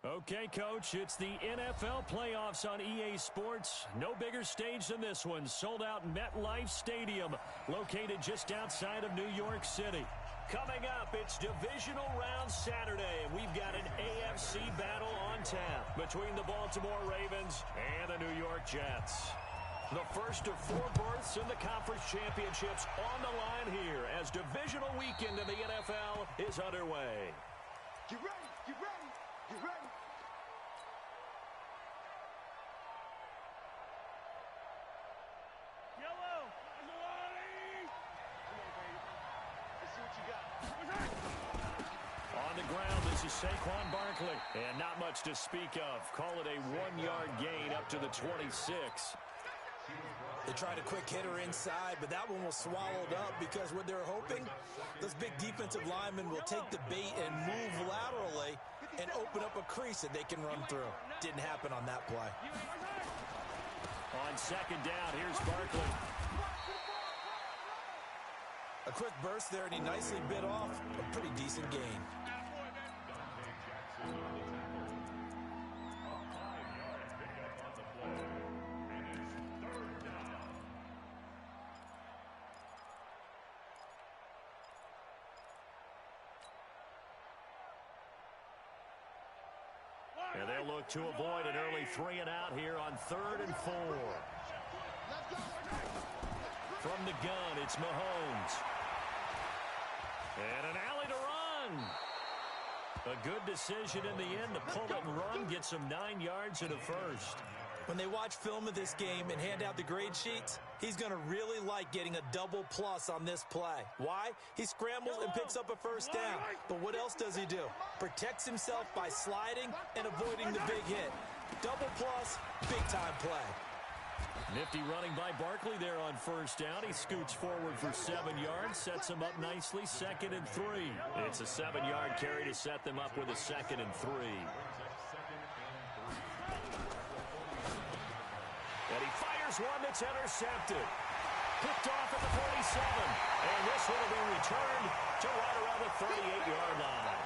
Okay, Coach, it's the NFL playoffs on EA Sports. No bigger stage than this one. Sold out MetLife Stadium, located just outside of New York City. Coming up, it's Divisional Round Saturday, and we've got an AFC battle on tap between the Baltimore Ravens and the New York Jets. The first of 4 berths in the conference championships on the line here as divisional weekend in the NFL is underway. Get ready, get ready, get ready. Yellow, Milani. Come on, baby. Let's see what you got. On the ground, this is Saquon Barkley. And not much to speak of. Call it a 1-yard gain up to the 26. They tried a quick hitter inside, but that one was swallowed up because what they're hoping, those big defensive linemen will take the bait and move laterally and open up a crease that they can run through. Didn't happen on that play. On second down, here's Barkley. A quick burst there, and he nicely bit off a pretty decent gain. And they'll look to avoid an early 3-and-out here on 3rd and 4. From the gun, it's Mahomes. And an alley to run. A good decision in the end to pull it and run, get some 9 yards and a first. When they watch film of this game and hand out the grade sheets, he's going to really like getting a double plus on this play. Why? He scrambles and picks up a first down. But what else does he do? Protects himself by sliding and avoiding the big hit. Double plus, big-time play. Nifty running by Barkley there on first down. He scoots forward for 7 yards, sets him up nicely, 2nd and 3. It's a 7-yard carry to set them up with a 2nd and 3. And he fires one that's intercepted. Picked off at the 47. And this one will be returned to right around the 38-yard line.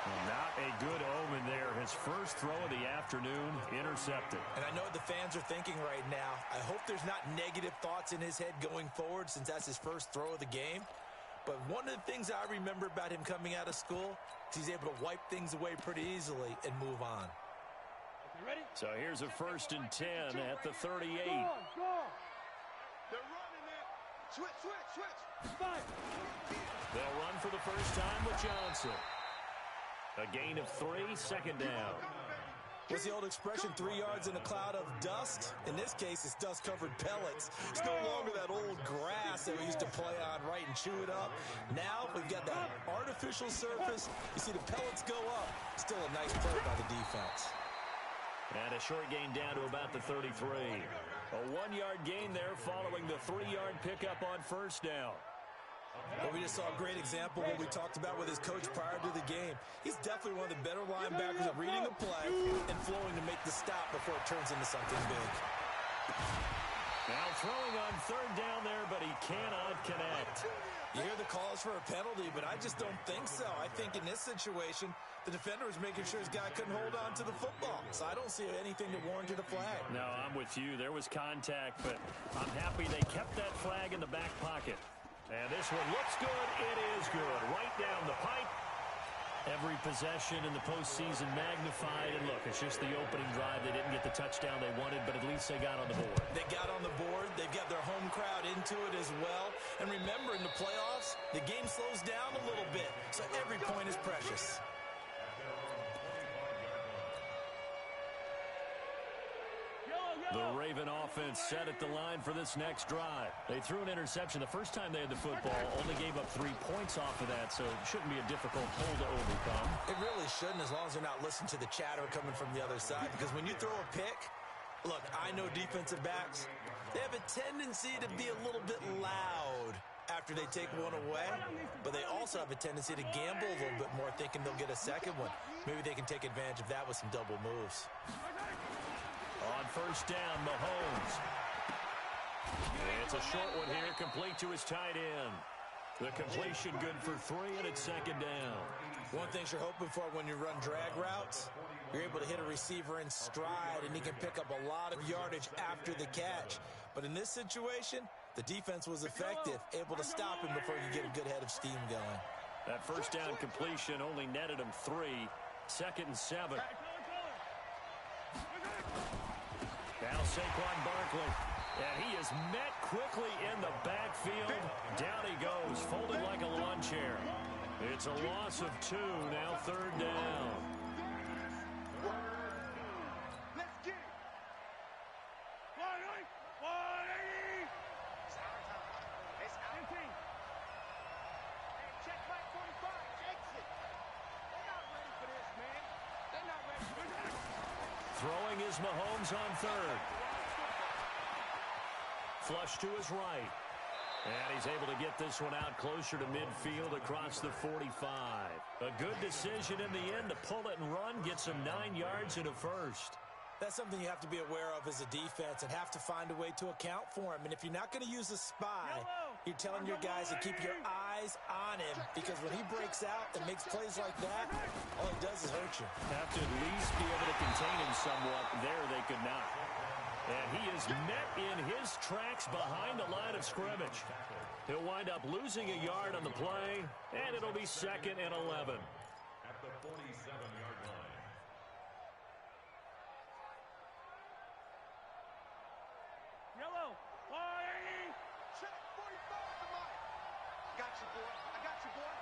Well, not a good omen there. His first throw of the afternoon intercepted. And I know what the fans are thinking right now. I hope there's not negative thoughts in his head going forward since that's his first throw of the game. But one of the things I remember about him coming out of school is he's able to wipe things away pretty easily and move on. Ready? So here's a 1st and 10 at the 38. Go on. They're running it. Switch. Fire. They'll run for the first time with Johnson. A gain of 3, 2nd down. What's the old expression, 3 yards in a cloud of dust? In this case, it's dust-covered pellets. It's no longer that old grass that we used to play on, right, and chew it up. Now we've got that artificial surface. You see the pellets go up. Still a nice play by the defense. And a short gain down to about the 33. A 1-yard gain there following the 3-yard pickup on first down. Well, we just saw a great example of what we talked about with his coach prior to the game. He's definitely one of the better linebackers at reading a play and flowing to make the stop before it turns into something big. Now throwing on 3rd down there, but he cannot connect. You hear the calls for a penalty, but I just don't think so. I think in this situation, the defender was making sure his guy couldn't hold on to the football. So I don't see anything that warranted a flag. No, I'm with you. There was contact, but I'm happy they kept that flag in the back pocket. And this one looks good. It is good. Right down the pipe. Every possession in the postseason magnified. And look, it's just the opening drive. They didn't get the touchdown they wanted, but at least they got on the board. They got on the board. They've got their home crowd into it as well. And remember, in the playoffs, the game slows down a little bit. So every point is precious. The Raven offense set at the line for this next drive. They threw an interception the first time they had the football, only gave up 3 points off of that, so it shouldn't be a difficult hole to overcome. It really shouldn't, as long as they're not listening to the chatter coming from the other side, because when you throw a pick, look, I know defensive backs, they have a tendency to be a little bit loud after they take one away, but they also have a tendency to gamble a little bit more, thinking they'll get a second one. Maybe they can take advantage of that with some double moves. On first down, Mahomes. It's a short one here, complete to his tight end. The completion good for 3, and it's second down. One thing you're hoping for when you run drag routes, you're able to hit a receiver in stride, and he can pick up a lot of yardage after the catch. But in this situation, the defense was effective, able to stop him before he could get a good head of steam going. That first down completion only netted him 3. Second and 7. Now Saquon Barkley. And he is met quickly in the backfield. Down he goes, folded like a lawn chair. It's a loss of 2, now third down. Let's get it. 180. It's our time. It's our team. Hey, check back 45. Exit. They're not ready for this, man. They're not ready for this. Throwing is Mahomes on third. Flush to his right. And he's able to get this one out closer to midfield across the 45. A good decision in the end to pull it and run, gets him 9 yards and a first. That's something you have to be aware of as a defense and have to find a way to account for him. And if you're not going to use a spy, you're telling your guys to keep your eyes on him, because when he breaks out and makes plays like that, all he does is hurt you. Have to at least be able to contain him somewhat. There they could not. And he is met in his tracks behind the line of scrimmage. He'll wind up losing a yard on the play, and it'll be second and 11. At the 47-yard line. Yellow. 180. Check 45 to Mike. I got you, boy. I got you, boy.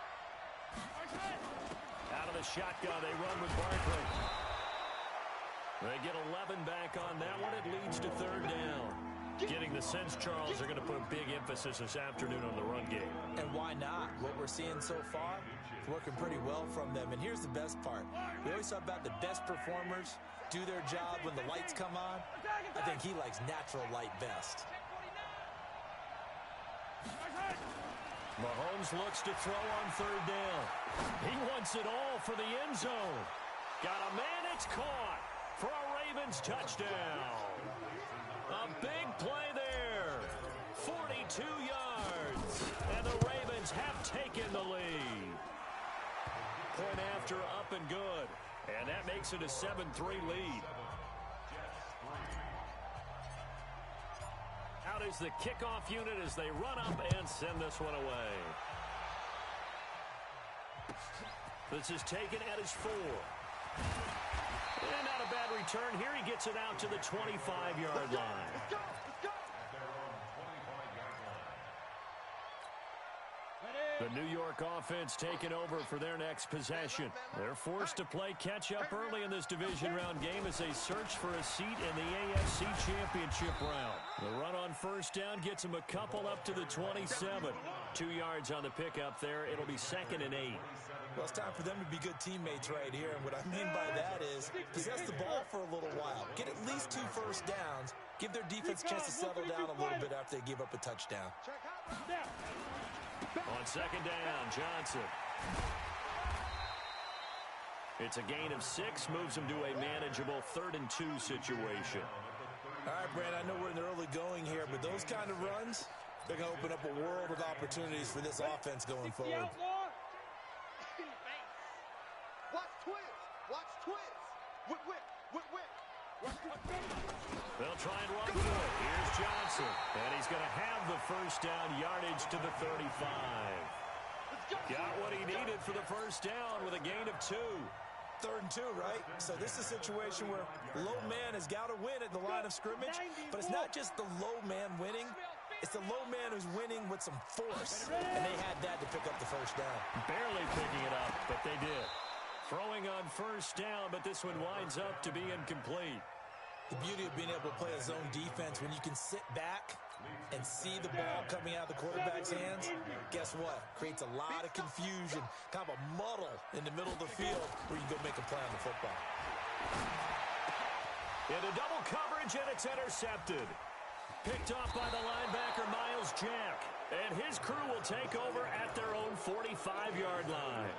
Out of the shotgun, they run with Barkley. They get 11 back on that one. It leads to third down. Getting the sense, Charles, they're going to put a big emphasis this afternoon on the run game. And why not? What we're seeing so far, it's working pretty well from them. And here's the best part. We always talk about the best performers do their job when the lights come on. I think he likes natural light best. Mahomes looks to throw on third down. He wants it all for the end zone. Got a man, it's caught for a Ravens touchdown. A big play there. 42 yards. And the Ravens have taken the lead. Point after up and good. And that makes it a 7-3 lead. Out is the kickoff unit as they run up and send this one away. This is taken at his 4. And not a bad return. Here he gets it out to the 25-yard line. Let's go. The New York offense taking over for their next possession. They're forced to play catch-up early in this division round game as they search for a seat in the AFC Championship round. The run on first down gets them a couple up to the 27. 2 yards on the pickup there. It'll be second and 8. Well, it's time for them to be good teammates right here. And what I mean by that is possess the ball for a little while. Get at least 2 first downs. Give their defense a chance to settle down a little bit after they give up a touchdown. On second down, Johnson. It's a gain of 6, moves them to a manageable 3rd and 2 situation. All right, Brad, I know we're in the early going here, but those kind of runs, they're going to open up a world of opportunities for this offense going forward. Watch Twiz. Watch Twiz. Whip. They'll try and run for it. Here's Johnson. And he's going to have the first down, yardage to the 35. Got what he needed for the first down with a gain of 2. 3rd and 2, right? So this is a situation where low man has got to win at the line of scrimmage, but it's not just the low man winning. It's the low man who's winning with some force, and they had that to pick up the first down. Barely picking it up, but they did. Throwing on first down, but this one winds up to be incomplete. The beauty of being able to play a zone defense when you can sit back and see the ball coming out of the quarterback's hands, guess what? Creates a lot of confusion, kind of a muddle in the middle of the field where you can go make a play on the football. Into double coverage, and it's intercepted. Picked off by the linebacker, Miles Jack. And his crew will take over at their own 45-yard line.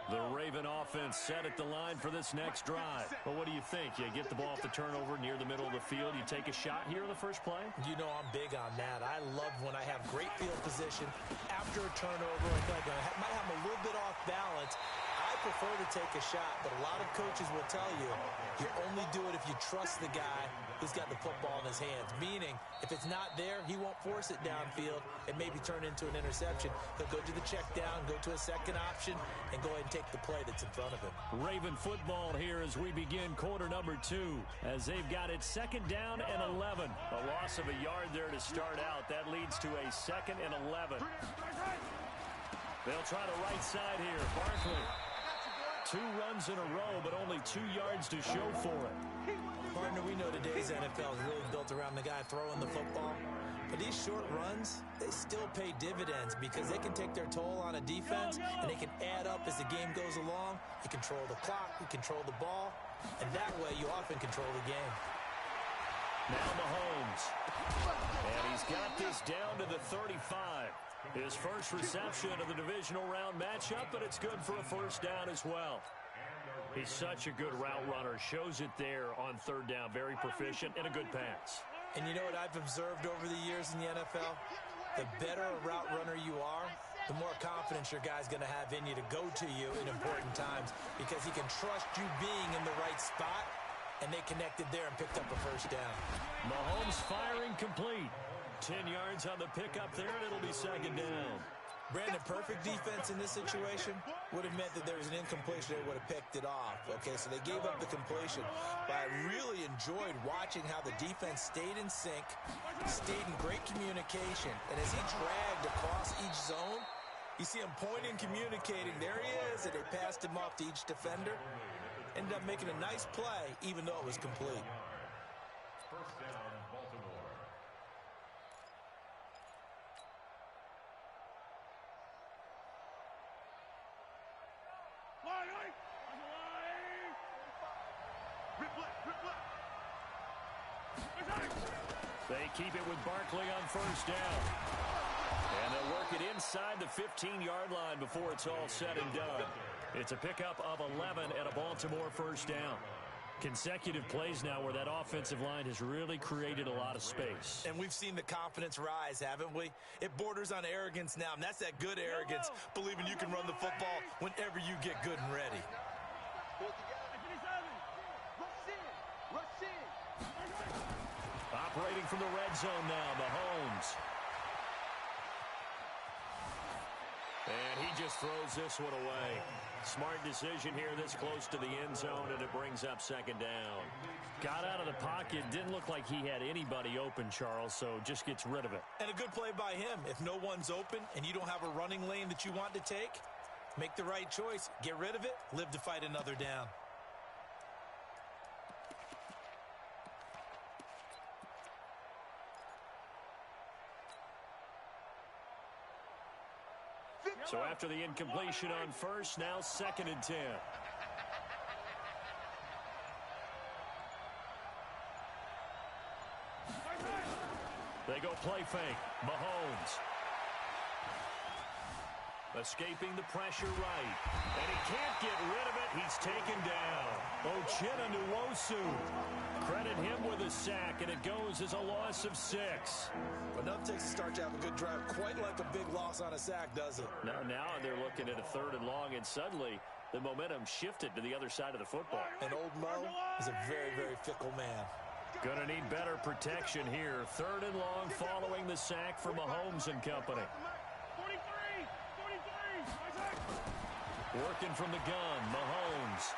The Raven Raven offense set at the line for this next drive. Well, what do you think? You get the ball off the turnover near the middle of the field. You take a shot here in the first play? You know I'm big on that. I love when I have great field position after a turnover. I might have a little bit off balance. I prefer to take a shot, but a lot of coaches will tell you only do it if you trust the guy who's got the football in his hands. Meaning, if it's not there, he won't force it downfield and maybe turn into an interception. He'll go to the check down, go to a second option, and go ahead and take the play that's in front of him. Raven football here as we begin quarter number 2, as they've got it second down and 11. A loss of a yard there to start out. That leads to a second and 11. They'll try the right side here. Barkley. 2 runs in a row, but only 2 yards to show for it. Partner, we know today's NFL is really built around the guy throwing the football. But these short runs, they still pay dividends because they can take their toll on a defense, and they can add up as the game goes along. You control the clock, you control the ball, and that way you often control the game. Now Mahomes. And he's got this down to the 35. His first reception of the divisional round matchup, but it's good for a first down as well. He's such a good route runner. Shows it there on third down. Very proficient and a good pass. And you know what I've observed over the years in the NFL? The better a route runner you are, the more confidence your guy's going to have in you to go to you in important times because he can trust you being in the right spot, and they connected there and picked up a first down. Mahomes firing complete. 10 yards on the pickup there, and it'll be second down. Brandon, perfect defense in this situation would have meant that there was an incompletion. They would have picked it off. Okay, so they gave up the completion. But I really enjoyed watching how the defense stayed in sync, stayed in great communication. And as he dragged across each zone, you see him pointing, communicating. There he is, and they passed him off to each defender. Ended up making a nice play, even though it was complete. First down, Baltimore. They keep it with Barkley on first down. And they'll work it inside the 15-yard line before it's all said and done. It's a pickup of 11 and a Baltimore first down. Consecutive plays now where that offensive line has really created a lot of space. And we've seen the confidence rise, haven't we? It borders on arrogance now, and that's that good arrogance, believing you can run the football whenever you get good and ready. Operating from the red zone now, Mahomes. And he just throws this one away. Smart decision here this close to the end zone, and it brings up second down. Got out of the pocket, didn't look like he had anybody open, Charles, so just gets rid of it. And a good play by him. If no one's open and you don't have a running lane that you want to take, make the right choice. Get rid of it, live to fight another down. So after the incompletion on first, now second and 10. They go play fake. Mahomes. Escaping the pressure right. And he can't get rid of it. He's taken down. Uchenna Nwosu. Credit him with a sack, and it goes as a loss of 6. Enough takes to start to have a good drive. Quite like a big loss on a sack, does it? Now they're looking at a third and long, and suddenly the momentum shifted to the other side of the football. And old Mo is a very, very fickle man. Gonna need better protection here. Third and long following the sack from Mahomes and company. Working from the gun, Mahomes.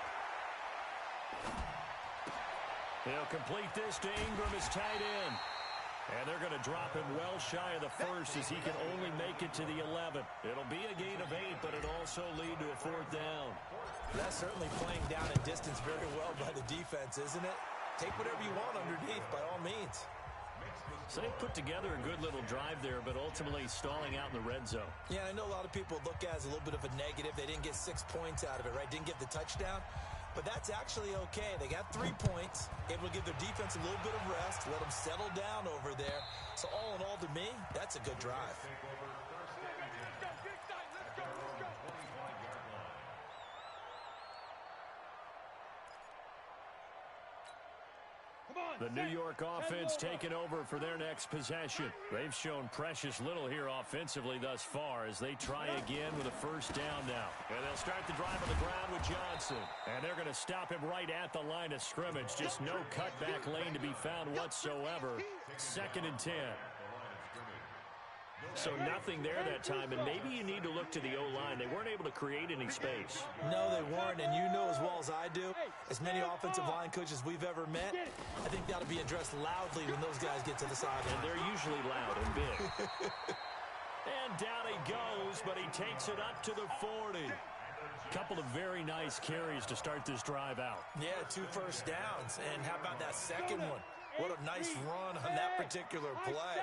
He'll complete this to Ingram as tight end. And they're going to drop him well shy of the first as he can only make it to the 11. It'll be a gain of 8, but it'll also lead to a fourth down. That's certainly playing down in distance very well by the defense, isn't it? Take whatever you want underneath by all means. So they put together a good little drive there, but ultimately stalling out in the red zone. Yeah, I know a lot of people look at it as a little bit of a negative. They didn't get 6 points out of it, right? Didn't get the touchdown. But that's actually okay. They got 3 points, able to give their defense a little bit of rest, let them settle down over there. So all in all, to me, that's a good drive. The New York offense taking over for their next possession. They've shown precious little here offensively thus far as they try again with a first down now. And they'll start the drive on the ground with Johnson. And they're going to stop him right at the line of scrimmage. Just no cutback lane to be found whatsoever. 2nd and 10. So nothing there that time, and maybe you need to look to the O-line. They weren't able to create any space. No, they weren't, and you know as well as I do, as many offensive line coaches we've ever met, I think that'll be addressed loudly when those guys get to the sideline. And they're usually loud and big. And down he goes, but he takes it up to the 40. Couple of very nice carries to start this drive out. Yeah, 2 first downs, and how about that second one? What a nice run on that particular play.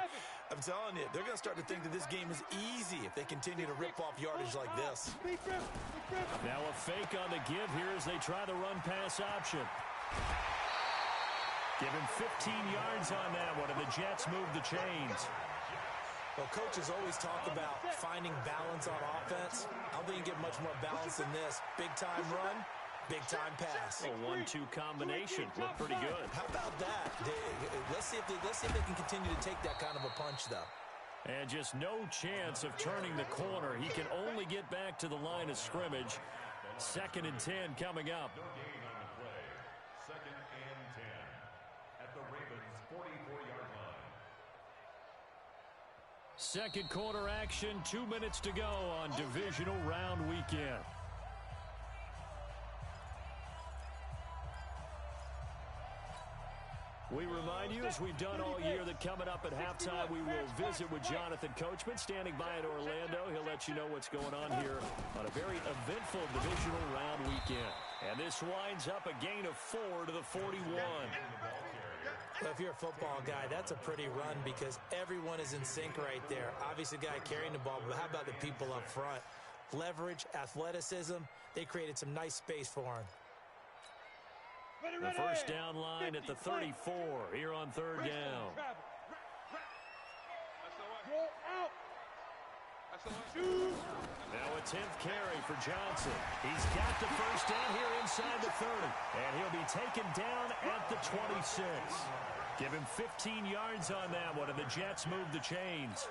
I'm telling you, they're going to start to think that this game is easy if they continue to rip off yardage like this. Now a fake on the give here as they try the run-pass option. Give him 15 yards on that one, and the Jets move the chains. Well, coaches always talk about finding balance on offense. I don't think you get much more balance than this. Big-time run, big-time pass. A 1-2 combination. Looked pretty good. How about that? Let's see if they can continue to take that kind of a punch, though. And just no chance of turning the corner. He can only get back to the line of scrimmage. 2nd and 10 coming up. No gain on the play. 2nd and 10 at the Ravens' 44-yard line. Second quarter action, 2 minutes to go on divisional round weekend. We remind you, as we've done all year, that coming up at halftime, we will visit with Jonathan Coachman, standing by in Orlando. He'll let you know what's going on here on a very eventful divisional round weekend. And this winds up a gain of 4 to the 41. Well, if you're a football guy, that's a pretty run because everyone is in sync right there. Obviously, the guy carrying the ball, but how about the people up front? Leverage, athleticism, they created some nice space for him. The first down line at the 34 here on 3rd down. Now a 10th carry for Johnson. He's got the first down here inside the 30. And he'll be taken down at the 26. Give him 15 yards on that one, and the Jets move the chains.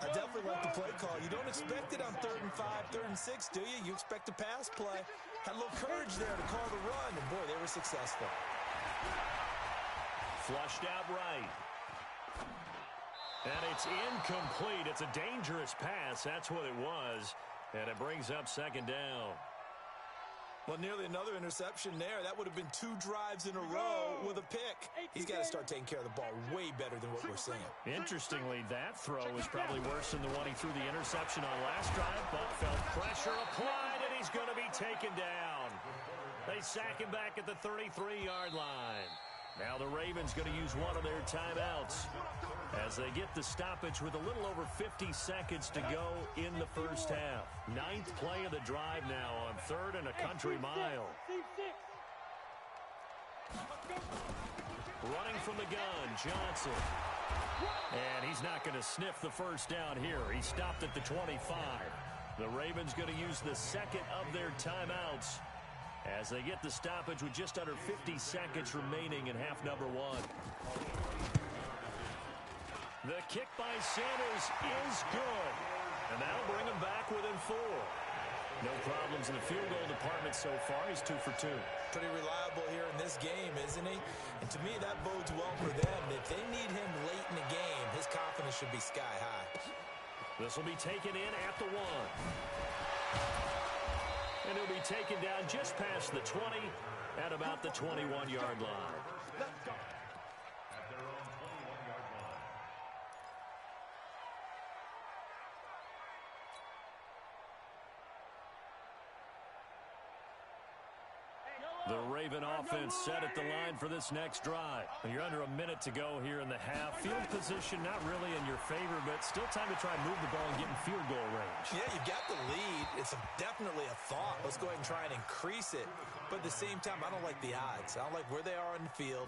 I definitely like the play call. You don't expect it on 3rd and 5, 3rd and 6, do you? You expect a pass play. Had a little courage there to call the run, and boy, they were successful. Flushed out right. And it's incomplete. It's a dangerous pass. That's what it was. And it brings up 2nd down. Well, nearly another interception there. That would have been 2 drives in a row with a pick. He's got to start taking care of the ball way better than what we're seeing. Interestingly, that throw is probably worse than the one he threw the interception on last drive, but felt pressure applied, and he's going to be taken down. They sack him back at the 33-yard line. Now the Ravens going to use one of their timeouts as they get the stoppage with a little over 50 seconds to go in the first half. 9th play of the drive now on 3rd and a country mile. Running from the gun, Johnson. And he's not going to sniff the first down here. He stopped at the 25. The Ravens going to use the 2nd of their timeouts as they get the stoppage with just under 50 seconds remaining in half number 1. The kick by Sanders is good. And that'll bring him back within 4. No problems in the field goal department so far. He's 2 for 2. Pretty reliable here in this game, isn't he? And to me, that bodes well for them. If they need him late in the game, his confidence should be sky high. This will be taken in at the 1. And he'll be taken down just past the 20 at about the 21-yard line. Let's go. At their own 21-yard line. The Raven offense set at the line for this next drive. You're under a minute to go here in the half. Field position not really in your favor, but still time to try and move the ball and get in field goal range. Yeah, you got the lead. It's definitely a thought. Let's go ahead and try and increase it. But at the same time, I don't like the odds. I don't like where they are on the field.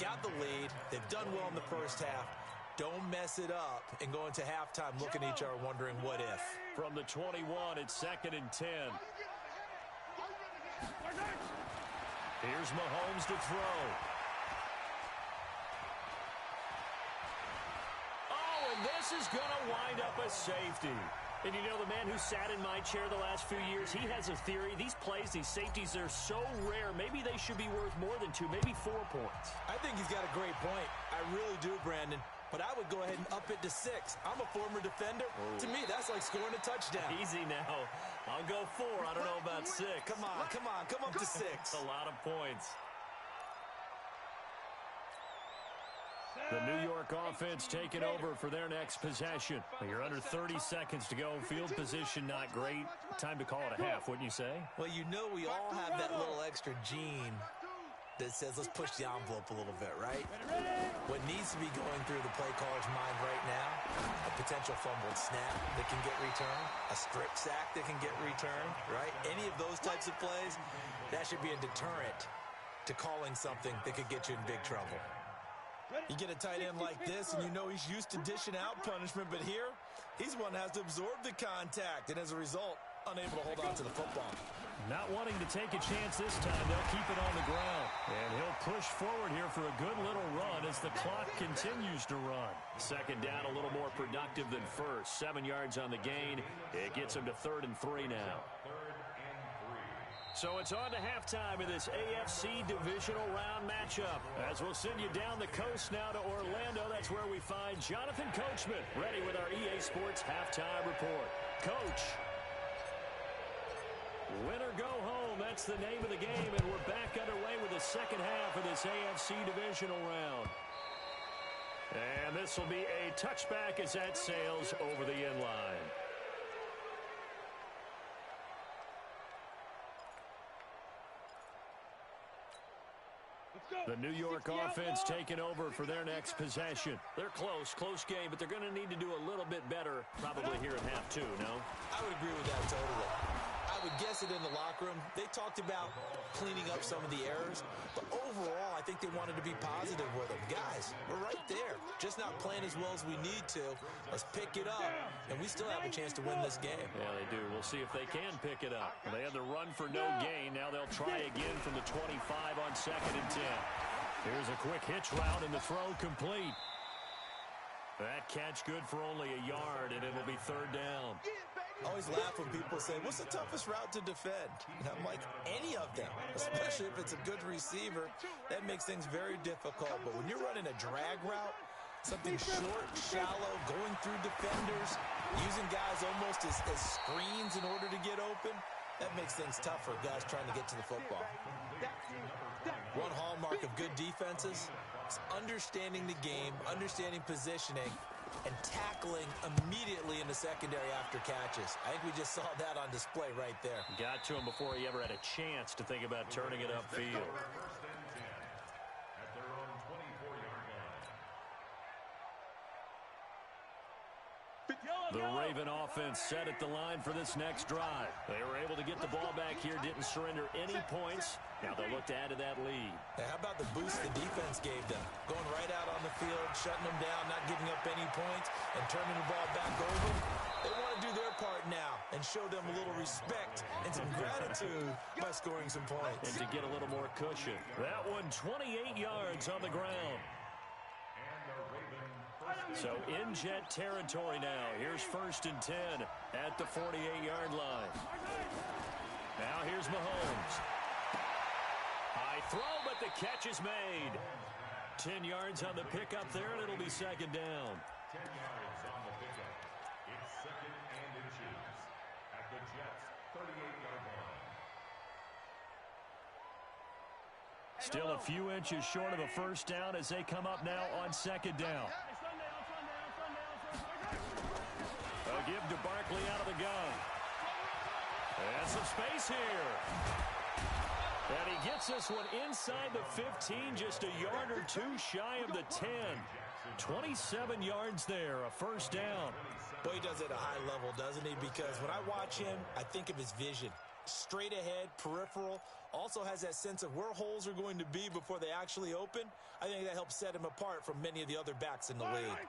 Got the lead. They've done well in the first half. Don't mess it up and go into halftime looking at each other wondering what if. From the 21, it's 2nd and 10. Here's Mahomes to throw. this is going to wind up a safety. And you know, the man who sat in my chair the last few years, he has a theory. These plays, these safeties, they're so rare. Maybe they should be worth more than 2, maybe 4 points. I think he's got a great point. I really do, Brandon. But I would go ahead and up it to 6. I'm a former defender. To me, that's like scoring a touchdown. Easy now. I'll go 4. I don't know about 6. Come on. Come up to 6. A lot of points. The New York offense taking over for their next possession. You're under 30 seconds to go. Field position not great. Time to call it a half, wouldn't you say? Well, you know we all have that little extra gene that says let's push the envelope a little bit, right? What needs to be going through the play caller's mind right now, a potential fumbled snap that can get returned, a strip sack that can get returned, right? Any of those types of plays, that should be a deterrent to calling something that could get you in big trouble. You get a tight end like this, and you know he's used to dishing out punishment, but here, he's one that has to absorb the contact, and as a result, unable to hold on to the football. Not wanting to take a chance this time, they'll keep it on the ground. And he'll push forward here for a good little run as the clock continues to run. Second down, a little more productive than first. 7 yards on the gain. It gets him to 3rd and 3 now. So it's on to halftime in this AFC divisional round matchup. As we'll send you down the coast now to Orlando, that's where we find Jonathan Coachman, ready with our EA Sports halftime report. Coach. Win or go home, that's the name of the game, and we're back underway with the second half of this AFC divisional round. And this will be a touchback as that sails over the end line. The New York offense taking over for their next possession. They're close game, but they're going to need to do a little bit better probably here in half 2, no? I would agree with that totally. I would guess it in the locker room. They talked about cleaning up some of the errors, but overall, I think they wanted to be positive with them. Guys, we're right there. Just not playing as well as we need to. Let's pick it up, and we still have a chance to win this game. Yeah, they do. We'll see if they can pick it up. They had the run for no gain. Now they'll try again from the 25 on 2nd and 10. Here's a quick hitch route, and the throw complete. That catch good for only a yard, and it'll be 3rd down. I always laugh when people say, what's the toughest route to defend? And I'm like, any of them, especially if it's a good receiver. That makes things very difficult. But when you're running a drag route, something short, shallow, going through defenders, using guys almost as screens in order to get open, that makes things tough for guys trying to get to the football. One hallmark of good defenses is understanding the game, understanding positioning, and tackling immediately in the secondary after catches. I think we just saw that on display right there. Got to him before he ever had a chance to think about turning it upfield. At their own 24-yard line. The Raven offense set at the line for this next drive. They were able to get the ball back here, didn't surrender any points. Now they'll look to add to that lead. Now, how about the boost the defense gave them? Going right out on the field, shutting them down, not giving up any points, and turning the ball back over. They want to do their part now and show them a little respect and some gratitude by scoring some points. And to get a little more cushion. That one 28 yards on the ground. So in jet territory now. Here's 1st and 10 at the 48-yard line. Now here's Mahomes. High throw, but the catch is made. 10 yards on the pickup there, and it'll be 2nd down. 10 yards on the pickup. It's 2nd and inches at the Jets' 38-yard line. Still a few inches short of a first down as they come up now on 2nd down. A give to Barkley out of the gun. And some space here. And he gets this one inside the 15, just a yard or 2 shy of the 10. 27 yards there, a first down. Boy, he does it at a high level, doesn't he? Because when I watch him, I think of his vision. Straight ahead, peripheral, also has that sense of where holes are going to be before they actually open. I think that helps set him apart from many of the other backs in the league.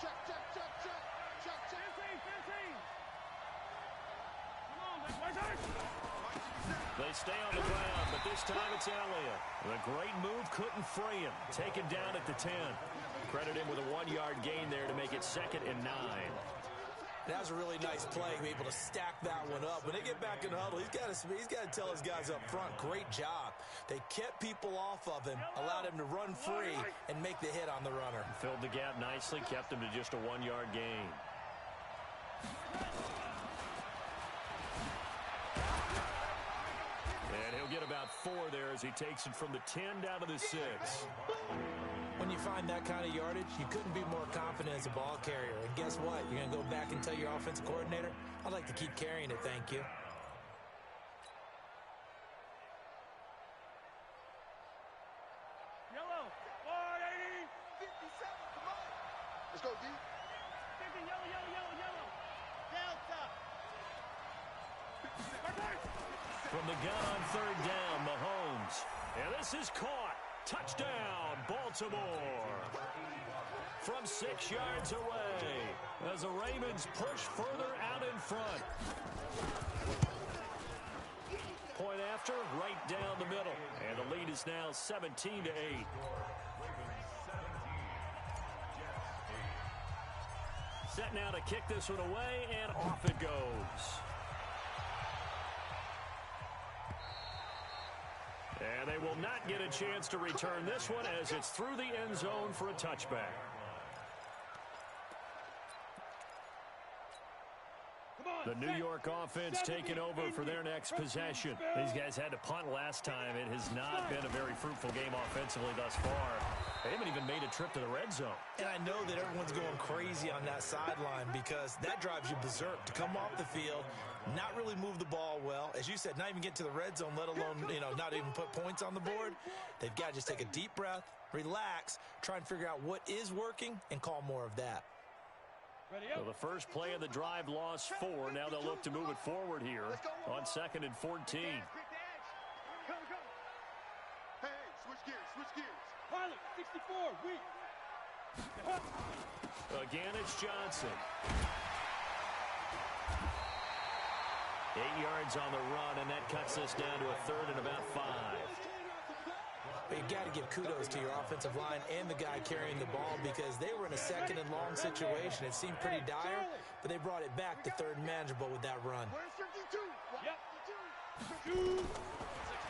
Check. They stay on the ground, but this time it's Elliott. The great move couldn't free him. Taken down at the 10. Credit him with a 1-yard gain there to make it 2nd and 9. That was a really nice play, be able to stack that one up. When they get back in the huddle, he's got to tell his guys up front, great job. They kept people off of him, allowed him to run free and make the hit on the runner. Filled the gap nicely, kept him to just a 1-yard gain. And he'll get about 4 there as he takes it from the 10 down to the 6. When you find that kind of yardage, you couldn't be more confident as a ball carrier. And guess what? You're going to go back and tell your offensive coordinator, I'd like to keep carrying it, thank you. Yellow. 180. 57. Come on. Let's go, D. Yellow, yellow, yellow, yellow. Delta. From the gun on 3rd down, Mahomes. And this is caught. Touchdown, Baltimore. From 6 yards away as the Ravens push further out in front. Point after, right down the middle. And the lead is now 17-8. Set now to kick this one away, and off it goes. And they will not get a chance to return this one as it's through the end zone for a touchback. The New York offense taking over for their next possession. These guys had to punt last time. It has not been a very fruitful game offensively thus far. They haven't even made a trip to the red zone. And I know that everyone's going crazy on that sideline because that drives you berserk to come off the field, not really move the ball well. As you said, not even get to the red zone, let alone, not even put points on the board. They've got to just take a deep breath, relax, try and figure out what is working, and call more of that. So the first play of the drive lost 4. Now they'll look to move it forward here on 2nd and 14. Go, go. Hey, switch gears. Pilot, 64, weak. Again, it's Johnson. 8 yards on the run, and that cuts us down to a 3rd and about 5. But you got to give kudos to your offensive line and the guy carrying the ball because they were in a 2nd and long situation. It seemed pretty dire, but they brought it back to 3rd and manageable with that run. Yep.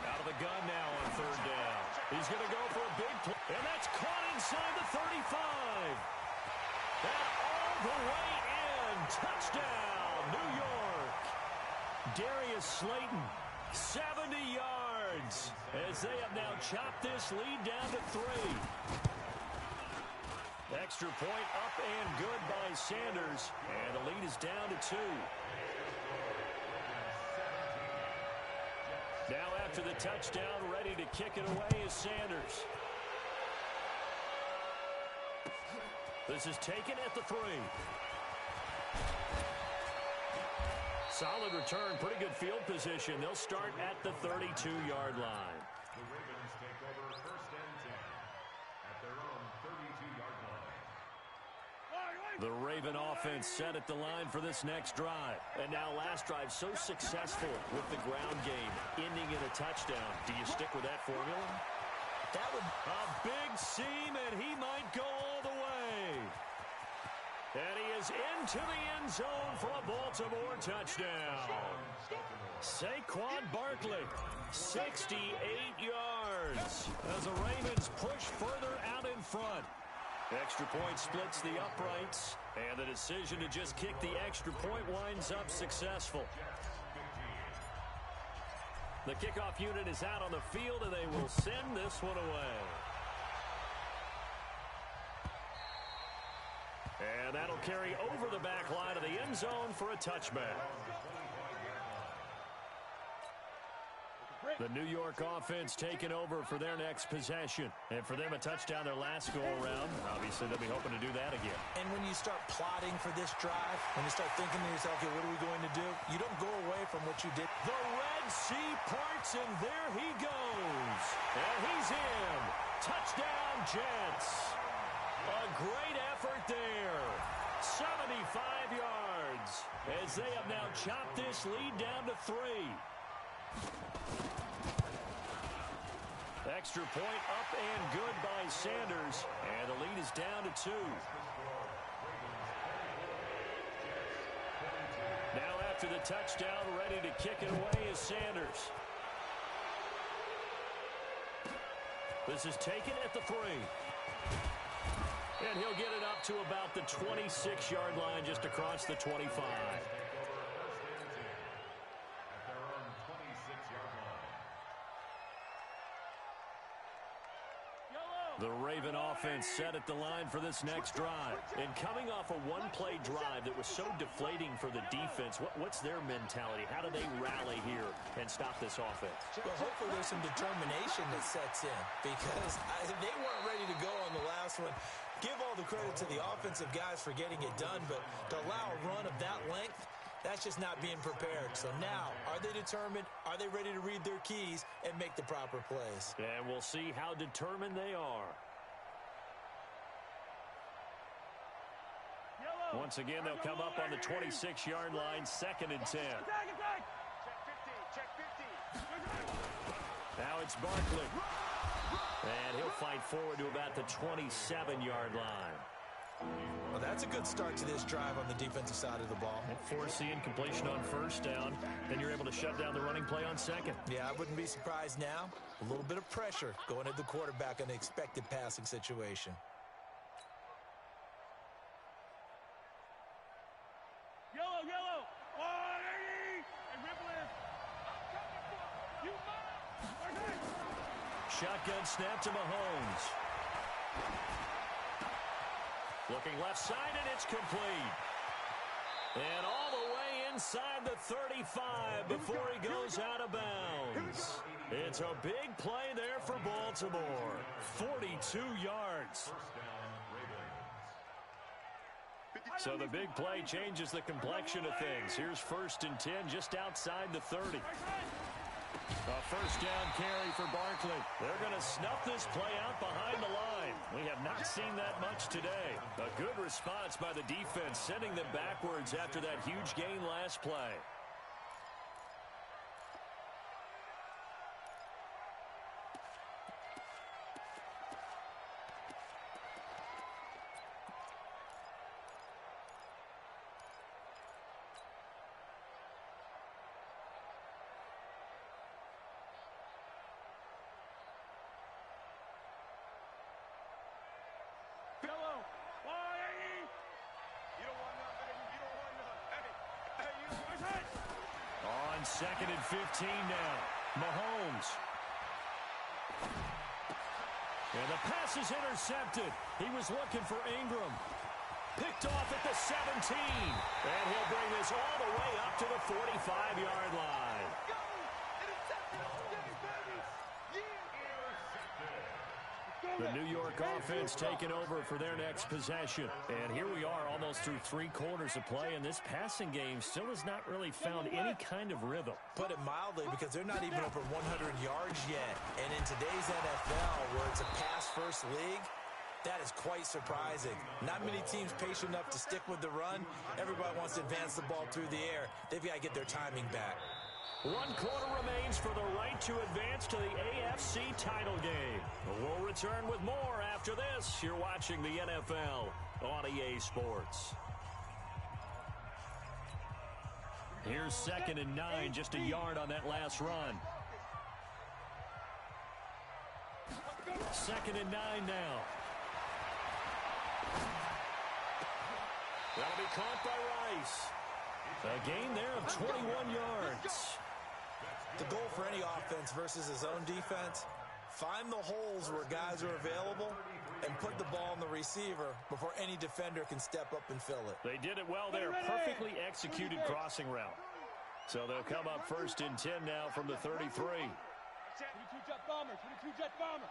Out of the gun now on 3rd down. He's going to go for a big play, and that's caught inside the 35. And all the way in. Touchdown, New York. Darius Slayton, 70 yards, as they have now chopped this lead down to 3. Extra point up and good by Sanders, and the lead is down to 2. Now after the touchdown, ready to kick it away is Sanders. This is taken at the 3. Solid return, pretty good field position. They'll start at the 32-yard line. The Ravens take over 1st and 10 at their own 32-yard line. The Raven offense set at the line for this next drive. And now last drive so successful with the ground game, ending in a touchdown. Do you stick with that formula? That would... A big seam, and he might go all the way. And he is into the end zone for a Baltimore touchdown. Saquon Barkley, 68 yards as the Ravens push further out in front. Extra point splits the uprights, and the decision to just kick the extra point winds up successful. The kickoff unit is out on the field, and they will send this one away. And that'll carry over the back line of the end zone for a touchback. The New York offense taking over for their next possession. And for them, a touchdown their last go-around. Obviously, they'll be hoping to do that again. And when you start plotting for this drive, when you start thinking to yourself, okay, what are we going to do? You don't go away from what you did. The Red Sea parts, and there he goes. And he's in. Touchdown, Jets. A great effort there. 75 yards as they have now chopped this lead down to 3. Extra point up and good by Sanders. And the lead is down to 2. Now after the touchdown, ready to kick it away is Sanders. This is taken at the 3. And he'll get it up to about the 26-yard line, just across the 25. The Raven offense set at the line for this next drive. And coming off a one-play drive that was so deflating for the defense, what's their mentality? How do they rally here and stop this offense? Well, hopefully there's some determination that sets in, because they weren't ready to go on the last one. Give all the credit to the offensive guys for getting it done, but to allow a run of that length, that's just not being prepared. So now, are they determined? Are they ready to read their keys and make the proper plays? And we'll see how determined they are. Once again, they'll come up on the 26-yard line, 2nd and 10. Check 15, check 15. Now it's Barkley. And he'll fight forward to about the 27-yard line. Well, that's a good start to this drive on the defensive side of the ball. Force the incompletion on 1st down. Then you're able to shut down the running play on 2nd. Yeah, I wouldn't be surprised now. A little bit of pressure going at the quarterback in the expected passing situation. Yellow. 180. And ripple it. You Shotgun snap to Mahomes. Looking left side, and it's complete. And all the way inside the 35 before he goes out of bounds. It's a big play there for Baltimore. 42 yards. So the big play changes the complexion of things. Here's 1st and 10 just outside the 30. A 1st down carry for Barkley. They're going to snuff this play out behind the line. We have not seen that much today. A good response by the defense, sending them backwards after that huge gain last play. On 2nd and 15 now. Mahomes. And the pass is intercepted. He was looking for Ingram. Picked off at the 17. And he'll bring this all the way up to the 45-yard line. The New York offense taking over for their next possession. And here we are almost through 3 quarters of play, and this passing game still has not really found any kind of rhythm. Put it mildly, because they're not even over 100 yards yet. And in today's NFL, where it's a pass-first league, that is quite surprising. Not many teams patient enough to stick with the run. Everybody wants to advance the ball through the air. They've got to get their timing back. 1 quarter remains for the right to advance to the AFC title game. We'll return with more after this. You're watching the NFL on EA Sports. Here's 2nd and 9, just a yard on that last run. 2nd and 9 now. That'll be caught by Rice. A gain there of 21 yards. The goal for any offense versus his own defense, find the holes where guys are available and put the ball on the receiver before any defender can step up and fill it. They did it well there. Perfectly executed crossing route. So they'll come up 1st and 10 now from the 33. 22 jet bomber, 22 jet bomber.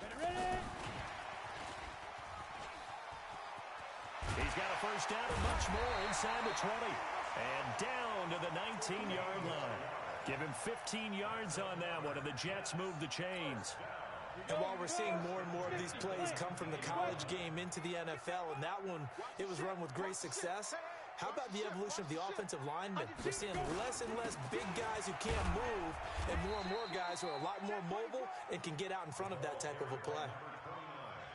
Get it ready. He's got a 1st down and much more inside the 20. And down to the 19-yard line. Give him 15 yards on that one, and the Jets move the chains. And while we're seeing more and more of these plays come from the college game into the NFL, and that one, it was run with great success, How about the evolution of the offensive linemen? We're seeing less and less big guys who can't move and more guys who are a lot more mobile and can get out in front of that type of a play.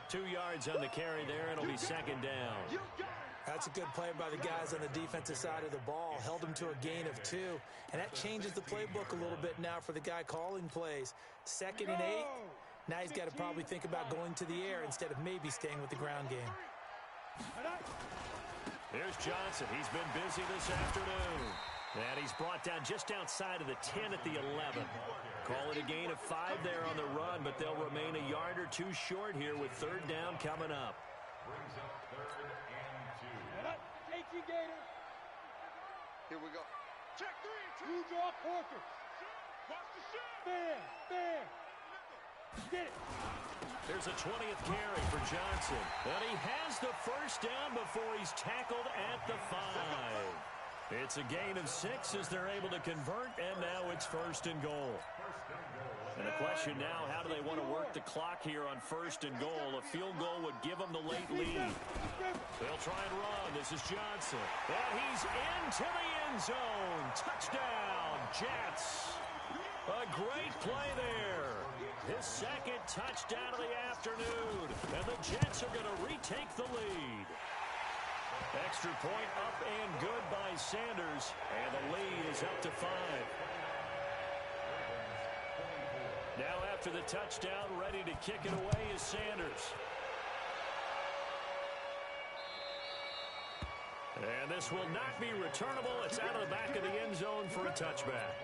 2 yards on the carry there. It'll be second down. That's a good play by the guys on the defensive side of the ball. Held them to a gain of 2. And that changes the playbook a little bit now for the guy calling plays. 2nd and 8. Now he's got to probably think about going to the air instead of maybe staying with the ground game. Here's Johnson. He's been busy this afternoon. And he's brought down just outside of the 10 at the 11. Call it a gain of 5 there on the run, but they'll remain a yard or 2 short here with 3rd down coming up. Brings up 3rd and 2. Take you, Gator. Here we go. Check 3. You draw Porker. Watch the shot. Fair. Get it. There's a 20th carry for Johnson. And he has the first down before he's tackled at the 5. It's a gain of 6 as they're able to convert, and now it's 1st and goal. And the question now, how do they want to work the clock here on 1st and goal? A field goal would give them the late lead. They'll try and run. This is Johnson. And he's into the end zone. Touchdown, Jets. A great play there. His 2nd touchdown of the afternoon. And the Jets are going to retake the lead. Extra point up and good by Sanders. And the lead is up to 5. Now after the touchdown, ready to kick it away is Sanders. And this will not be returnable. It's out of the back of the end zone for a touchback.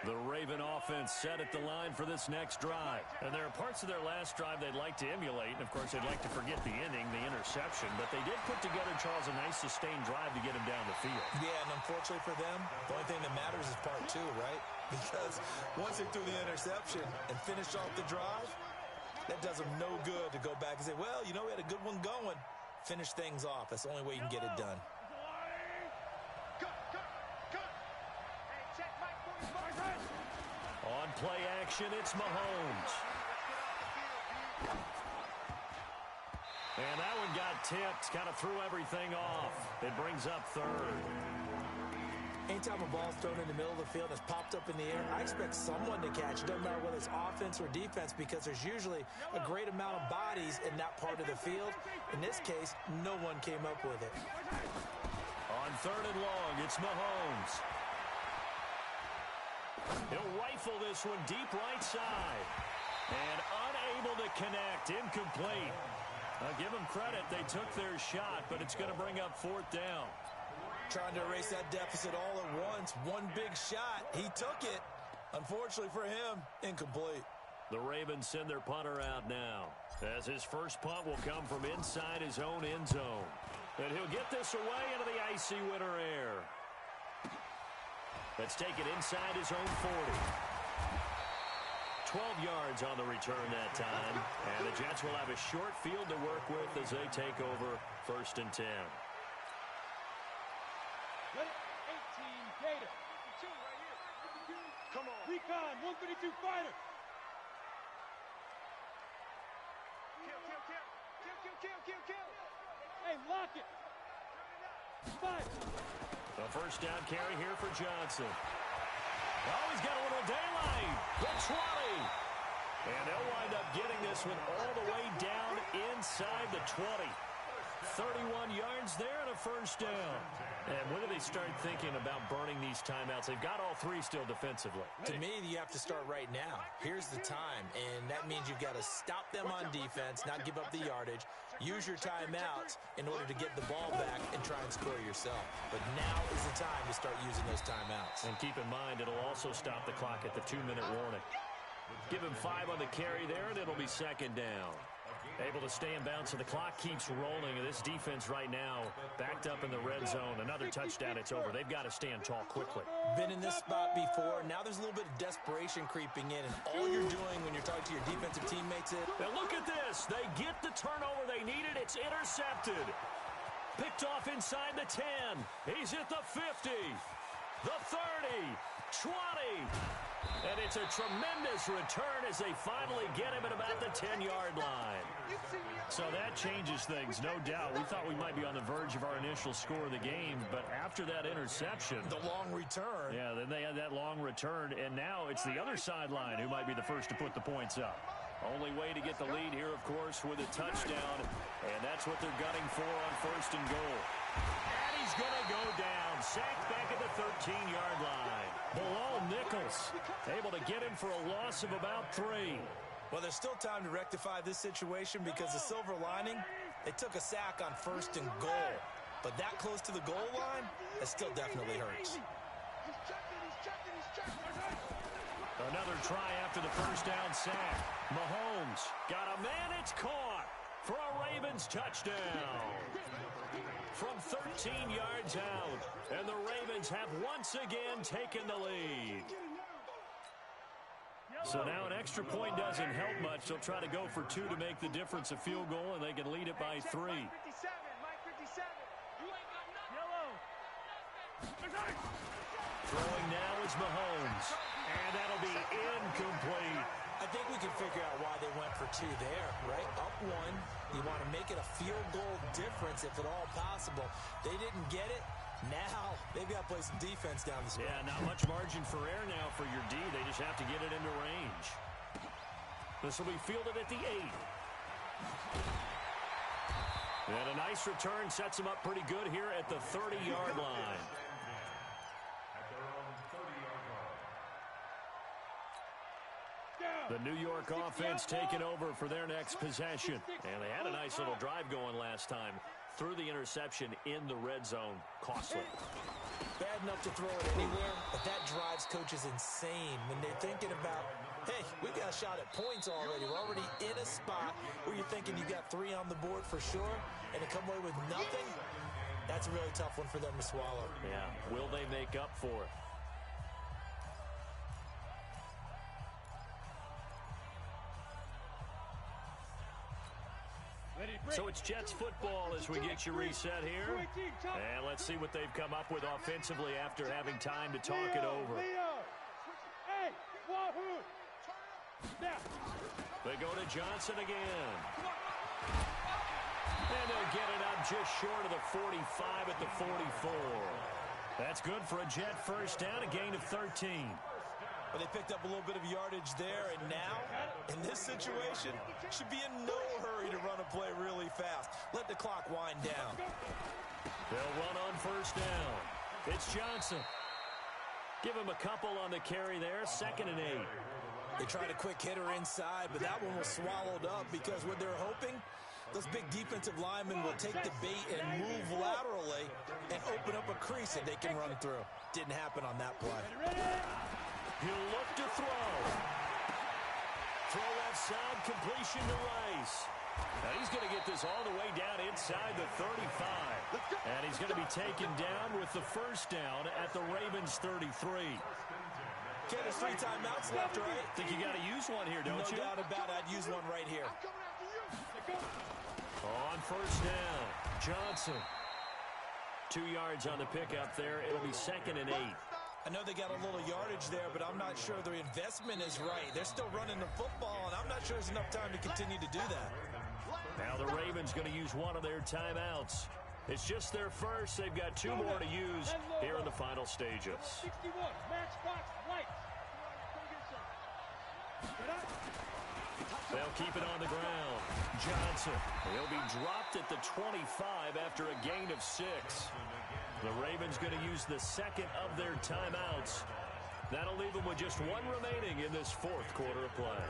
The Raven offense set at the line for this next drive. And there are parts of their last drive they'd like to emulate. And, of course, they'd like to forget the inning, the interception. But they did put together, Charles, a nice sustained drive to get him down the field. Yeah, and unfortunately for them, the only thing that matters is part 2, right? Because once they threw the interception and finished off the drive, that does them no good to go back and say, well, you know, we had a good one going. Finish things off. That's the only way you can get it done. On play action, it's Mahomes. And that one got tipped, kind of threw everything off. It brings up 3rd. Anytime a ball's thrown in the middle of the field and it's popped up in the air, I expect someone to catch it. Doesn't matter whether it's offense or defense, because there's usually a great amount of bodies in that part of the field. In this case, no one came up with it. On 3rd and long, it's Mahomes. He'll rifle this one deep right side. And unable to connect. Incomplete. I'll give them credit. They took their shot, but it's going to bring up 4th down. Trying to erase that deficit all at once. One big shot. He took it. Unfortunately for him, incomplete. The Ravens send their punter out now, as his first punt will come from inside his own end zone. And he'll get this away into the icy winter air. Let's take it inside his own 40. 12 yards on the return that time. And the Jets will have a short field to work with as they take over 1st and 10. 18 Gator. Come on. Recon, 132 fighter. Kill. Hey, lock it. 5. The first down carry here for Johnson. Oh, he's got a little daylight. The 20. And they'll wind up getting this one all the way down inside the 20. 31 yards there and a first down. And when do they start thinking about burning these timeouts? They've got all 3 still defensively. To me, you have to start right now. Here's the time, and that means you've got to stop them on defense, not give up the yardage, use your timeouts in order to get the ball back and try and score yourself. But now is the time to start using those timeouts. And keep in mind, it'll also stop the clock at the 2-minute warning. Give him 5 on the carry there, and it'll be second down. Able to stay in bounds, so the clock keeps rolling. And this defense right now backed up in the red zone. Another touchdown, it's over. They've got to stand tall quickly. Been in this spot before. Now there's a little bit of desperation creeping in. And all you're doing when you're talking to your defensive teammates is... Now look at this. They get the turnover they needed. It's intercepted. Picked off inside the 10. He's at the 50. The 30. 20. And it's a tremendous return as they finally get him at about the 10-yard line. So that changes things, no doubt. We thought we might be on the verge of our initial score of the game, but after that interception... The long return. Yeah, then they had that long return, and now it's the other sideline who might be the first to put the points up. Only way to get the lead here, of course, with a touchdown, and that's what they're gunning for on first and goal. And he's going to go down, sacked back at the 13-yard line. Bilal Nichols able to get him for a loss of about 3. Well, there's still time to rectify this situation because the silver lining, they took a sack on first and goal. But that close to the goal line, it still definitely hurts. Another try after the first down sack. Mahomes got a man, it's caught for a Ravens touchdown. From 13 yards out, and the Ravens have once again taken the lead. So now an extra point doesn't help much. They'll try to go for 2 to make the difference a field goal, and they can lead it by 3. Throwing now is Mahomes, and that'll be incomplete. I think we can figure out why they went for 2 there, right? Up 1, you want to make it a field goal difference if at all possible. They didn't get it. Now they've got to play some defense down the stretch. Yeah, not much margin for error now for your D. They just have to get it into range. This will be fielded at the 8. And a nice return sets them up pretty good here at the 30-yard line. The New York offense taking over for their next possession. And they had a nice little drive going last time. Threw the interception in the red zone. Costly. Bad enough to throw it anywhere, but that drives coaches insane when they're thinking about, hey, we got a shot at points already. We're already in a spot where you're thinking you got 3 on the board for sure, and to come away with nothing, that's a really tough one for them to swallow. Yeah, will they make up for it? So it's Jets football as we get you reset here. And let's see what they've come up with offensively after having time to talk it over. They go to Johnson again. And they'll get it up just short of the 45 at the 44. That's good for a Jet first down, a gain of 13. But they picked up a little bit of yardage there, and now, in this situation, should be in no hurry to run a play really fast. Let the clock wind down. They'll run on first down. It's Johnson. Give him a couple on the carry there, 2nd and 8. They tried a quick hitter inside, but that one was swallowed up because what they're hoping, those big defensive linemen will take the bait and move laterally and open up a crease that they can run through. Didn't happen on that play. He'll look to throw. Throw left side, completion to Rice. Now he's going to get this all the way down inside the 35. And he's going to be taken down with the first down at the Ravens 33. Okay, there's 3 timeouts left, right? Think you got to use one here, don't you? No doubt about it. I'd use one right here. On first down, Johnson. 2 yards on the pickup there. It'll be 2nd and 8. I know they got a little yardage there, but I'm not sure their investment is right. They're still running the football, and I'm not sure there's enough time to continue to do that. Now the Ravens going to use one of their timeouts. It's just their first. They've got 2 more to use here in the final stages. 61, matchbox, lights. They'll keep it on the ground. Johnson, he'll be dropped at the 25 after a gain of 6. The Ravens going to use the 2nd of their timeouts. That'll leave them with just 1 remaining in this 4th quarter of play.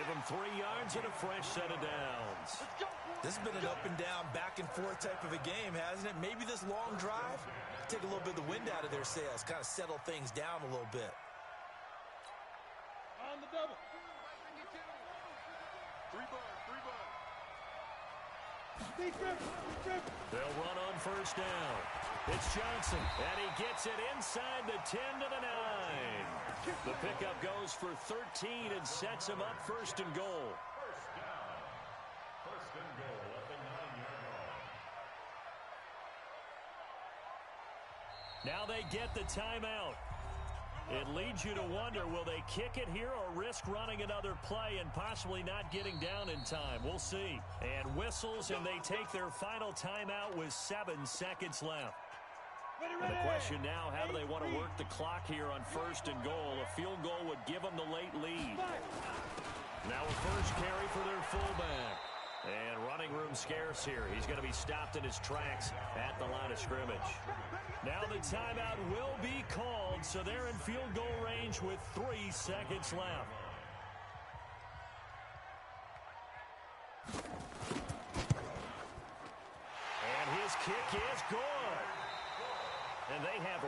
Give him 3 yards and a fresh set of downs. This has been an up and down, back and forth type of a game, hasn't it? Maybe this long drive, take a little bit of the wind out of their sails, kind of settle things down a little bit. On the double. 3 bar. They'll run on first down. It's Johnson, and he gets it inside the 10 to the 9. The pickup goes for 13 and sets him up first and goal. First and goal at the 9-yard line. Now they get the timeout. It leads you to wonder, will they kick it here or risk running another play and possibly not getting down in time? We'll see. And whistles, and they take their final timeout with 7 seconds left. And the question now, how do they want to work the clock here on first and goal? A field goal would give them the late lead. Now a first carry for their fullback. And running room scarce here. He's going to be stopped in his tracks at the line of scrimmage. Now the timeout will be called, so they're in field goal range with 3 seconds left. And his kick is good. And they have